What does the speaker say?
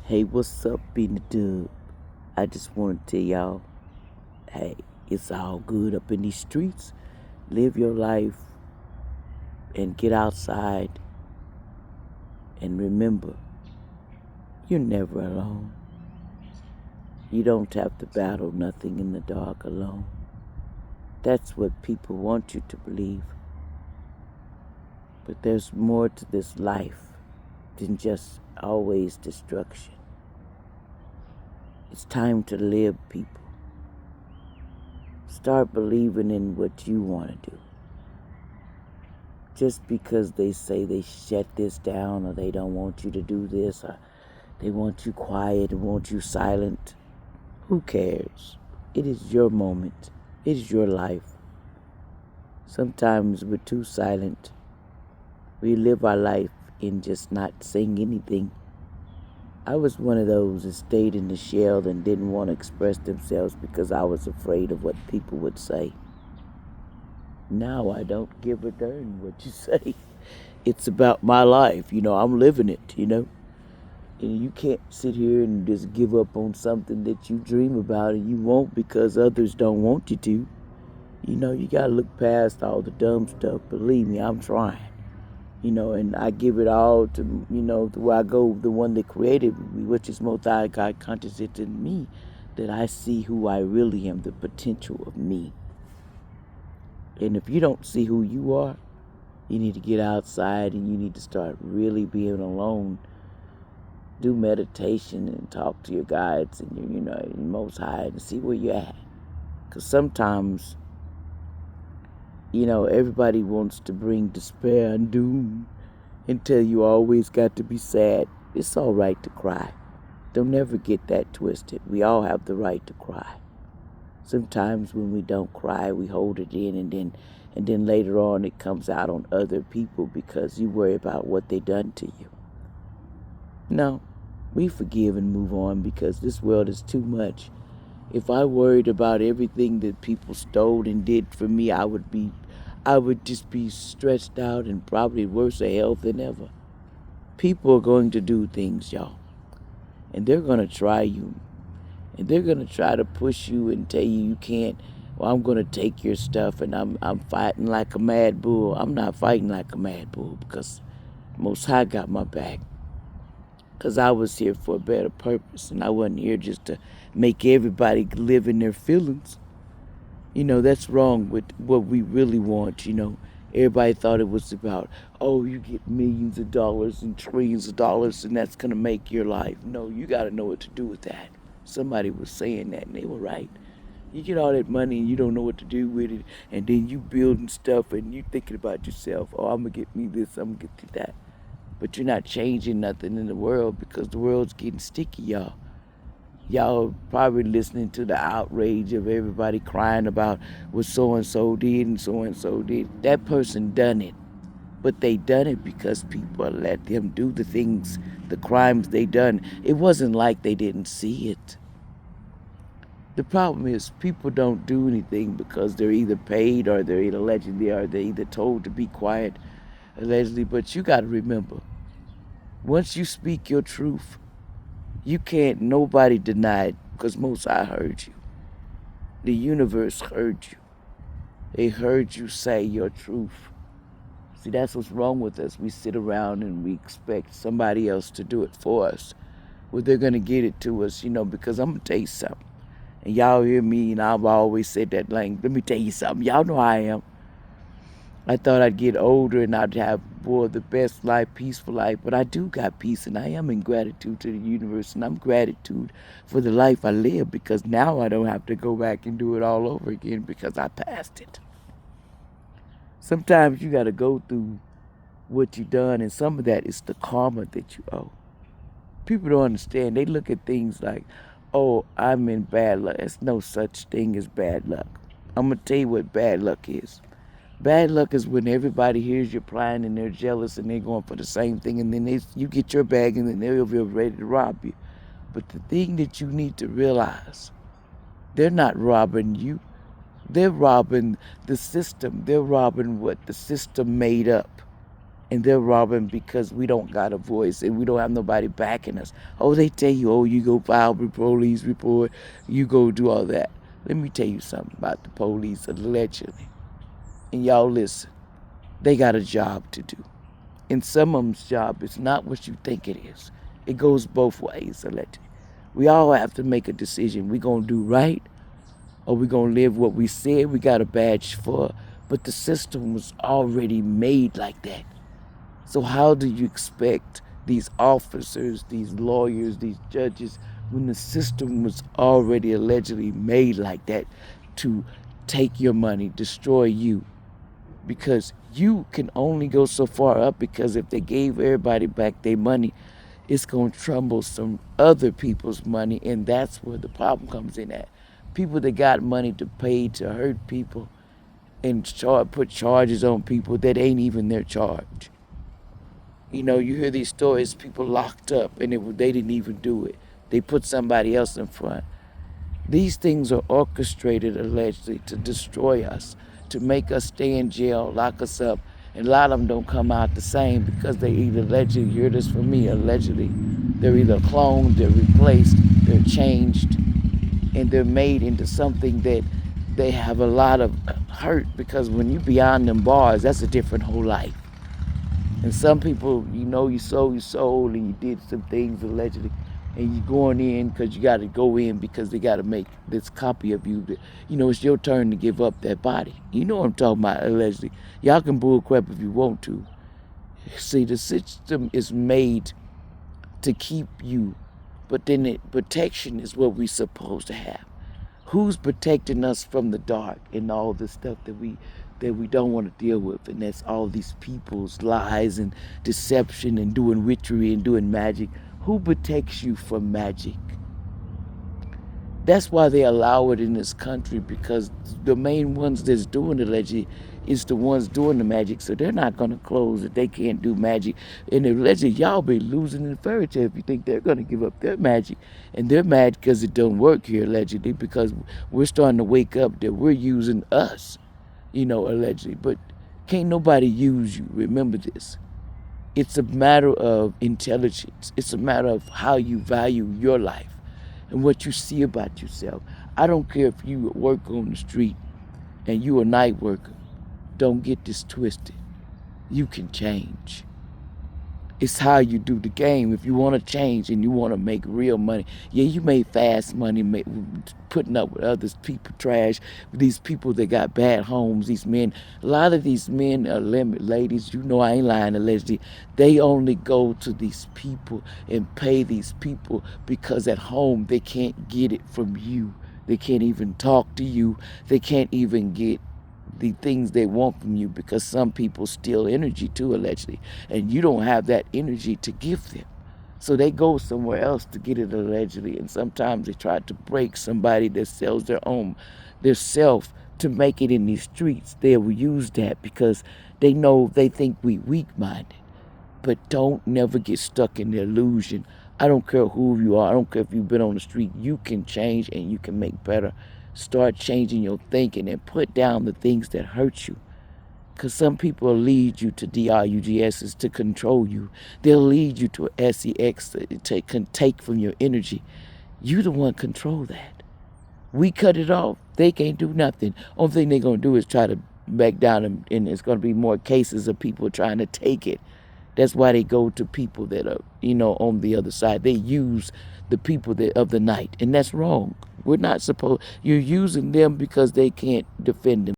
Hey, what's up, Beanie Dub? I just want to tell y'all, hey, it's all good up in these streets. Live your life and get outside and remember, you're never alone. You don't have to battle nothing in the dark alone. That's what people want you to believe. But there's more to this life than just always destruction. It's time to live, people. Start believing in what you want to do. Just because they say they shut this down or they don't want you to do this or they want you quiet and want you silent, who cares? It is your moment. It is your life. Sometimes we're too silent. We live our life in just not saying anything. I was one of those that stayed in the shell and didn't want to express themselves because I was afraid of what people would say. Now I don't give a darn what you say. It's about my life, I'm living it, And you can't sit here and just give up on something that you dream about and you won't because others don't want you to. You gotta look past all the dumb stuff. Believe me, I'm trying. And I give it all to, the way I go, the one that created me, which is Most High God consciousness in me, that I see who I really am, the potential of me. And if you don't see who you are, you need to get outside and you need to start really being alone. Do meditation and talk to your guides and your Most High and see where you're at. Because sometimes, everybody wants to bring despair and doom and tell you always got to be sad. It's all right to cry. Don't ever get that twisted. We all have the right to cry. Sometimes when we don't cry, we hold it in and then later on it comes out on other people because you worry about what they done to you. No, we forgive and move on because this world is too much. If I worried about everything that people stole and did for me, I would just be stretched out and probably worse of health than ever. People are going to do things, y'all. And they're going to try you. And they're going to try to push you and tell you can't. Well, I'm going to take your stuff and I'm fighting like a mad bull. I'm not fighting like a mad bull because Most High got my back. Because I was here for a better purpose and I wasn't here just to make everybody live in their feelings. That's wrong with what we really want, Everybody thought it was about, oh, you get millions of dollars and trillions of dollars and that's going to make your life. No, you got to know what to do with that. Somebody was saying that and they were right. You get all that money and you don't know what to do with it and then you building stuff and you thinking about yourself, oh, I'm going to get me this, I'm going to get you that. But you're not changing nothing in the world because the world's getting sticky, y'all. Y'all probably listening to the outrage of everybody crying about what so-and-so did and so-and-so did. That person done it. But they done it because people let them do the things, the crimes they done. It wasn't like they didn't see it. The problem is people don't do anything because they're either paid or they're either told to be quiet, allegedly. But you got to remember, once you speak your truth, you can't, nobody deny it because Most High heard you. The universe heard you. They heard you say your truth. See, that's what's wrong with us. We sit around and we expect somebody else to do it for us. Well, they're going to get it to us, because I'm going to tell you something. And y'all hear me, and I've always said that language. Let me tell you something. Y'all know how I am. I thought I'd get older and I'd have, boy, the best life, peaceful life. But I do got peace, and I am in gratitude to the universe, and I'm gratitude for the life I live because now I don't have to go back and do it all over again because I passed it. Sometimes you got to go through what you done, and some of that is the karma that you owe. People don't understand. They look at things like, oh, I'm in bad luck. There's no such thing as bad luck. I'm going to tell you what bad luck is. Bad luck is when everybody hears your plan and they're jealous and they're going for the same thing, and then you get your bag and then they'll be ready to rob you. But the thing that you need to realize, they're not robbing you. They're robbing the system. They're robbing what the system made up. And they're robbing because we don't got a voice and we don't have nobody backing us. Oh, they tell you, oh, you go file a police report, you go do all that. Let me tell you something about the police allegedly. And y'all listen, they got a job to do. And some of them's job is not what you think it is. It goes both ways, allegedly. We all have to make a decision. We gonna do right or we gonna live what we said we got a badge for. But the system was already made like that. So how do you expect these officers, these lawyers, these judges, when the system was already allegedly made like that to take your money, destroy you? Because you can only go so far up, because if they gave everybody back their money, it's going to trouble some other people's money, and that's where the problem comes in at. People that got money to pay to hurt people and put charges on people that ain't even their charge. You know, you hear these stories, people locked up and they didn't even do it. They put somebody else in front. These things are orchestrated allegedly to destroy us, to make us stay in jail, lock us up. And a lot of them don't come out the same because they either allegedly, hear this from me, allegedly, they're either cloned, they're replaced, they're changed, and they're made into something that they have a lot of hurt, because when you beyond them bars, that's a different whole life. And some people, you know, you sold, and you did some things allegedly, and you're going in because you got to go in because they got to make this copy of you. You know, it's your turn to give up that body. You know what I'm talking about, allegedly. Y'all can bull crap if you want to. See, the system is made to keep you, but then protection is what we're supposed to have. Who's protecting us from the dark and all the stuff that we don't want to deal with? And that's all these people's lies and deception and doing witchery and doing magic. Who protects you from magic? That's why they allow it in this country, because the main ones that's doing the allegedly is the ones doing the magic. So they're not going to close if they can't do magic. And allegedly, y'all be losing in the fairy tale if you think they're going to give up their magic. And they're mad because it don't work here, allegedly, because we're starting to wake up that we're using us, you know, allegedly. But can't nobody use you. Remember this. It's a matter of intelligence. It's a matter of how you value your life and what you see about yourself. I don't care if you work on the street and you a night worker. Don't get this twisted. You can change. It's how you do the game. If you want to change and you want to make real money, yeah, you made fast money putting up with others, people trash, these people that got bad homes, these men. A lot of these men, ladies, you know I ain't lying, allegedly, they only go to these people and pay these people because at home they can't get it from you. They can't even talk to you. They can't even get the things they want from you, because some people steal energy too, allegedly, and you don't have that energy to give them. So they go somewhere else to get it, allegedly, and sometimes they try to break somebody that sells their self to make it in these streets. They will use that because they think we weak-minded. But don't never get stuck in the illusion. I don't care who you are. I don't care if you've been on the street. You can change and you can make better. Start changing your thinking and put down the things that hurt you. Because some people will lead you to DRUGSs to control you. They'll lead you to SEX to take from your energy. You the one control that. We cut it off. They can't do nothing. Only thing they're going to do is try to back down, and it's going to be more cases of people trying to take it. That's why they go to people that are, you know, on the other side. They use the people of the night, and that's wrong. We're not supposed. You're using them because they can't defend them.